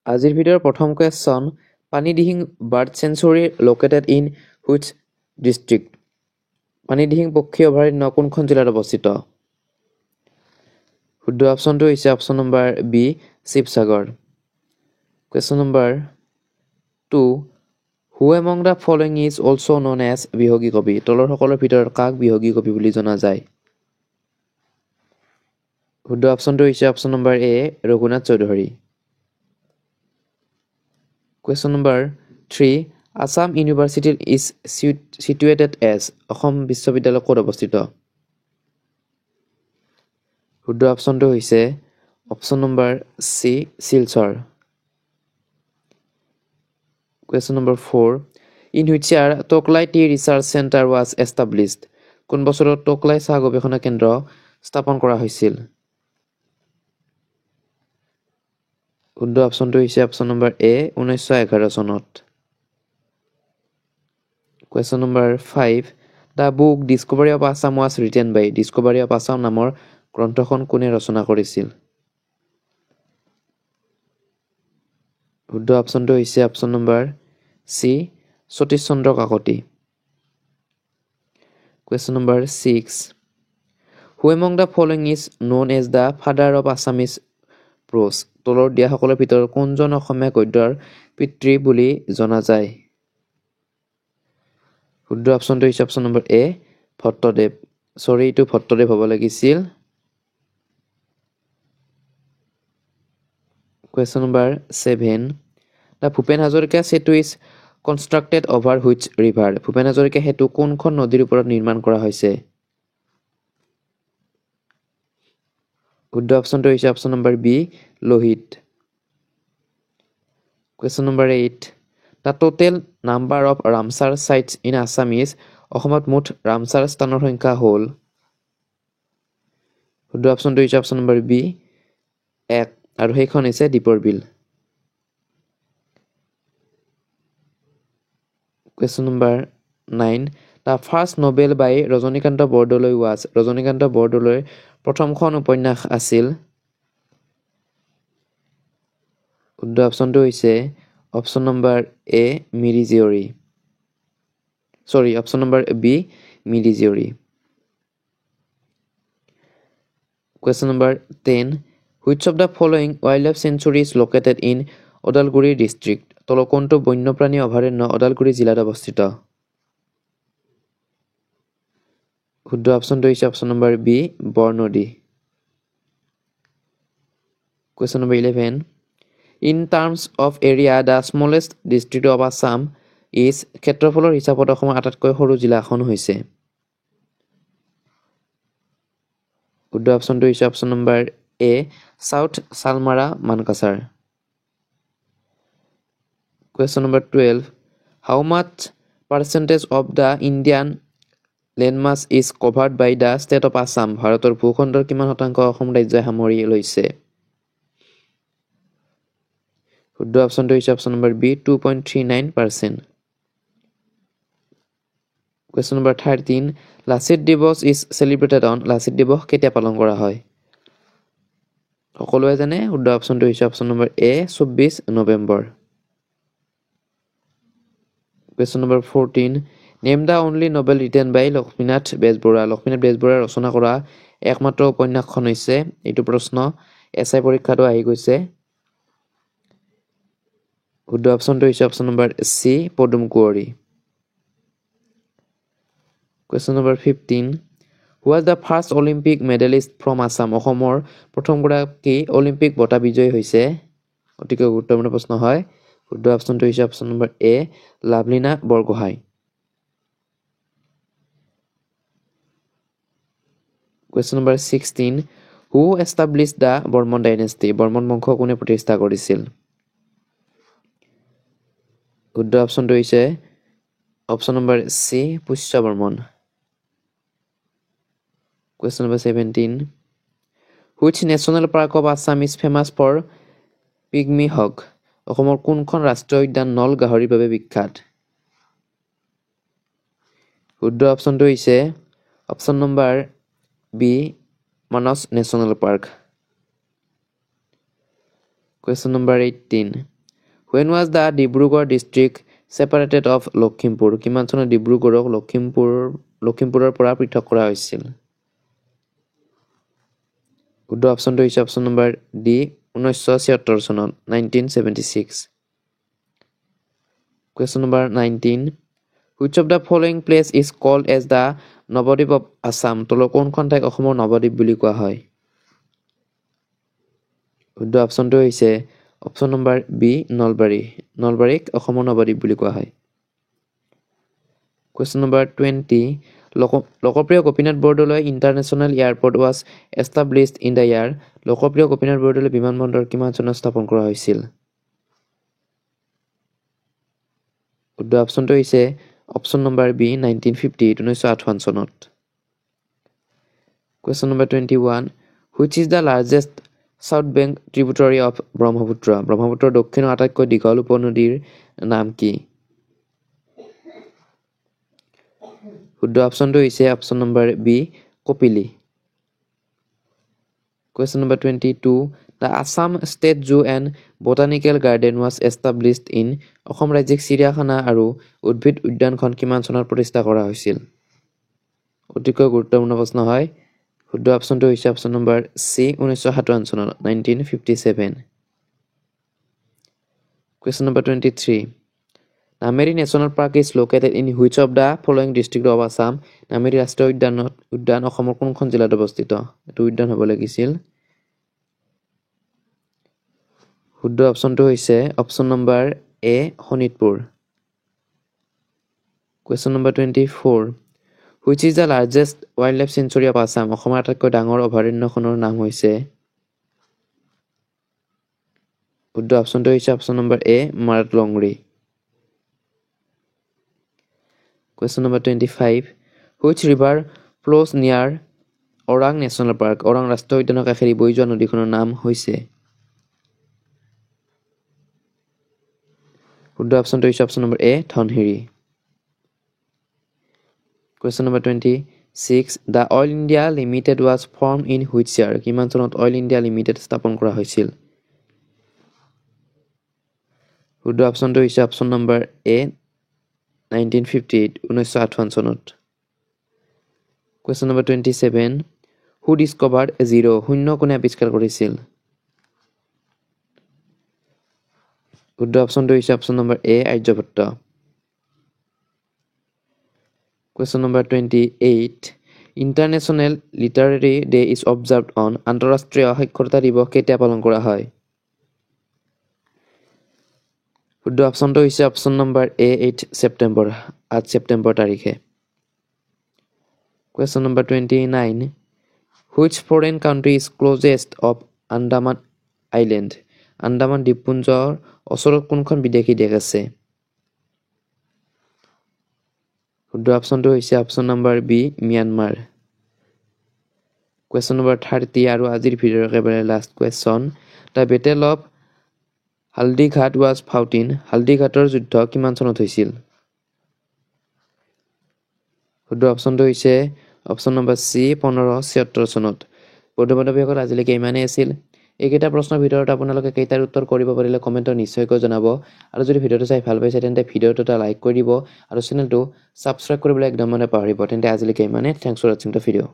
আজিৰ ভিডিঅ'ৰ প্ৰথম question, Panidihing bird sanctuary located in which district? পানীদিহিং পক্ষী অভয়াৰণ্য কোনখন জিলাত অৱস্থিত? শুদ্ধ অপশ্যনটো হৈছে option number B, Sivasagar. Question number 2, who among the following is also' known as Bihagi Kobi? তলৰ সকলৰ ভিতৰত কাক বিহগী কবি বুলি জনা যায়? শুদ্ধ অপশ্যনটো হৈছে option number A, Raghunath Choudhury. Question number 3, Assam University is situated as? Assam বিশ্ববিদ্যালয় ক'ত অৱস্থিত? শুদ্ধ অপশ্যনটো হৈছে option number C, Silchar. Question number 4, in which year Toklai Tea Research Center was established? কোন বছৰত টোকলাই চাহ গৱেষণা কেন্দ্ৰ স্থাপন কৰা হৈছিল? শুদ্ধ অপশ্যনটো হৈছে অপশ্যন নম্বৰ এ, 1911 চনত। Question number 5, The book Discovery of Assam was written by? Discovery of Assam নামৰ গ্ৰন্থখন কোনে ৰচনা কৰিছিল? শুদ্ধ অপশ্যনটো হৈছে option number C, Satish Chandra Kakati. Question number 6, Who among the following is known as the father of Assamese prose? তলৰ দিয়া সকলৰ ভিতৰত কোনজন অসমীয়া গদ্যৰ পিতৃ বুলি জনা যায়? শুদ্ধ অপশ্যনটো হৈছে অপশ্যন নম্বৰ এ, ভট্টদেৱ। এইটো ভট্টদেৱ হ'ব লাগিছিল। Question number 7, The Bhupen Hazarika Setu is constructed over which river? Bhupen Hazarika সেতু কোনখন নদীৰ ওপৰত নিৰ্মাণ কৰা হৈছে? শুদ্ধ অপশ্যনটো হৈছে option number B, Lohit. Question number 8, The total number of Ramsar sites in Assam is? অসমত মুঠ ৰামছাৰ স্থানৰ সংখ্যা হ'ল? শুদ্ধ অপশ্যনটো হৈছে অপশ্যন নম্বৰ বি, 1, আৰু সেইখন হৈছে দীপৰ বিল। Question number 9, The first novel by Rajanikanta Bordoloi was? Rajanikanta বৰদলৈৰ প্ৰথমখন উপন্যাস আছিল? শুদ্ধ অপশ্যনটো হৈছে option number A, Miri Jiyori. Option number B, Miri Jiyori. Question number 10, Which of the following wildlife sanctuary is located in Udalguri district? তলৰ কোনটো বন্যপ্ৰাণী অভয়াৰণ্য ওদালগুৰি জিলাত অৱস্থিত? শুদ্ধ অপশ্যনটো হৈছে option number B, Barnadi. Question number 11, In terms of area, the smallest district of Assam is? ক্ষেত্ৰফলৰ হিচাপত অসমৰ আটাইতকৈ সৰু জিলাখন হৈছে? শুদ্ধ অপশ্যনটো হৈছে option number A, south Salmara Mankachar. Question number 12, How much percentage of the Indian landmass is covered by the state of Assam? ভাৰতৰ ভূখণ্ডৰ কিমান শতাংশ অসম ৰাজ্যই সামৰি লৈছে? শুদ্ধ অপশ্যনটো হৈছে option number B, 2.39%। Question number 13, Lachit Divas is celebrated on? Lachit দিৱস কেতিয়া পালন কৰা হয়? সকলোৱে জানে। শুদ্ধ অপশ্যনটো হৈছে option number A, 24 November. Question number 14, Name the only novel written by Lakshminath Bezbaruah? Lakshminath বেজবৰুৱাই ৰচনা কৰা একমাত্ৰ উপন্যাসখন হৈছে? এইটো প্ৰশ্ন এছআই পৰীক্ষাটো আহি গৈছে। শুদ্ধ অপশ্যনটো হৈছে অপশ্যন নম্বৰ চি, পদুম কুঁৱৰী। Question number 15, Who was the first Olympic medalist from Assam? অসমৰ প্ৰথমগৰাকী অলিম্পিক বঁটা বিজয়ী হৈছে? অতিকৈ গুৰুত্বপূৰ্ণ প্ৰশ্ন হয়। শুদ্ধ অপশ্যনটো হৈছে option number A, Lovlina Borgohain. Question number 16, Who established the Varman dynasty? Varman বংশ কোনে প্ৰতিষ্ঠা কৰিছিল? শুদ্ধ অপশ্যনটো হৈছে option number C, Pushya Varman. Question number 17, Which national park of Assam is famous for pygmy hog? অসমৰ কোনখন ৰাষ্ট্ৰীয় উদ্যান নল গাহৰিৰ বাবে বিখ্যাত? শুদ্ধ অপশ্যনটো হৈছে option number B, Manas national park. Question number 18, When was the Dibrugarh district separated of Lakhimpur? কিমান চনত ডিব্ৰুগড়ক লখিমপুৰৰ পৰা পৃথক কৰা হৈছিল? শুদ্ধ অপশ্যনটো হৈছে অপশ্যন নম্বৰ ডি 1976 চনত 1976. Question number 19. Which of the following place is called as the Navadip of Assam? তলৰ কোনখন ঠাইক অসমৰ নৱদ্বীপ বুলি কোৱা হয়? শুদ্ধ অপশ্যনটো হৈছে অপশ্যন নম্বৰ বি নলবাৰী. নলবাৰীক অসমৰ নৱদ্বীপ বুলি কোৱা হয়. Question number 20. লোকপ্ৰিয় Gopinath Bordoloi international airport was established in the year. লোকপ্ৰিয় গোপীনাথ বৰদলৈ বিমানবন্দৰ কিমান চনত স্থাপন কৰা হৈছিল? শুদ্ধ অপশ্যনটো হৈছে অপশ্যন নম্বৰ বি 1958 1958 চনত. Question number 21. Which is the largest south bank tributary of Brahmaputra? ব্ৰহ্মপুত্ৰৰ দক্ষিণৰ আটাইতকৈ দীঘল উপনদীৰ নাম কি? শুদ্ধ অপশ্যনটো হৈছে option number B Kopili. Question number 22. The Assam State Zoo and Botanical Garden was established in. Assam ৰাজ্যিক চিৰিয়াখানা আৰু উদ্ভিদ উদ্যানখন কিমান চনত প্ৰতিষ্ঠা কৰা হৈছিল? অতিকৈ গুৰুত্বপূৰ্ণ প্ৰশ্ন হয়. শুদ্ধ অপশ্যনটো হৈছে অপশ্যন নম্বৰ চি 1957 চনত 1957. Question number 23. Nameri National Park is located in which of the following district of Assam? Nameri ৰাষ্ট্ৰীয় উদ্যান অসমৰ কোনখন জিলাত অৱস্থিত? এইটো উদ্যান হ'ব লাগিছিল. শুদ্ধ অপশ্যনটো হৈছে option number A Sonitpur. Question number 24. Which is the largest wildlife sanctuary of Assam? অসমৰ আটাইতকৈ ডাঙৰ অভয়াৰণ্যখনৰ নাম হৈছে? শুদ্ধ অপশ্যনটো হৈছে option number A মাৰাটলংৰি. Question number 25. Which river flows near Orang National Park? Orang ৰাষ্ট্ৰীয় উদ্যানৰ কাষেৰে বৈ যোৱা নদীখনৰ নাম হৈছে? শুদ্ধ অপশ্যনটো হৈছে option number A Dhansiri. Question number 26. The Oil India Limited was formed in which year? কিমান চনত Oil India Limited স্থাপন কৰা হৈছিল? শুদ্ধ অপশ্যনটো হৈছে অপশ্যন নম্বৰ এ 1958 1958 চনত. Question number 27. Who discovered zero? শূন্য কোনে আৱিষ্কাৰ কৰিছিল? শুদ্ধ অপশ্যনটো হৈছে option number A Aryabhatta. Question number 28. International Literary Day is observed on. আন্তঃৰাষ্ট্ৰীয় সাক্ষৰতা দিৱস কেতিয়া পালন কৰা হয়? শুদ্ধ অপশ্যনটো হৈছে অপশ্যন নম্বৰ এ 8 ছেপ্টেম্বৰ 8 ছেপ্টেম্বৰ তাৰিখে. Question number 29. Which foreign country is closest of Andaman Island? Andaman দ্বীপপুঞ্জৰ ওচৰত কোনখন বিদেশী দেশ আছে? শুদ্ধ অপশ্যনটো হৈছে option number B Myanmar. Question number 30 আৰু আজিৰ ভিডিঅ'ৰ একেবাৰে last question. The Battle of Haldighati was fought in. হালদিঘাটৰ যুদ্ধ কিমান চনত হৈছিল? শুদ্ধ অপশ্যনটো হৈছে অপশ্যন নম্বৰ চি 1576 চনত. বন্ধু-বান্ধৱীসকল আজিলৈকে ইমানেই আছিল. এইকেইটা প্ৰশ্নৰ ভিতৰত আপোনালোকে কেইটাৰ উত্তৰ কৰিব পাৰিলে কমেণ্টত নিশ্চয়কৈ জনাব. আৰু যদি ভিডিঅ'টো চাই ভাল পাইছে তেন্তে ভিডিঅ'টো এটা লাইক কৰি দিব আৰু চেনেলটো ছাবস্ক্ৰাইব কৰিবলৈ একদম নাপাহৰিব. তেন্তে আজিলৈকে ইমানেই. থেংকছ ফৰ ৱাচিং দ্য ভিডিঅ'.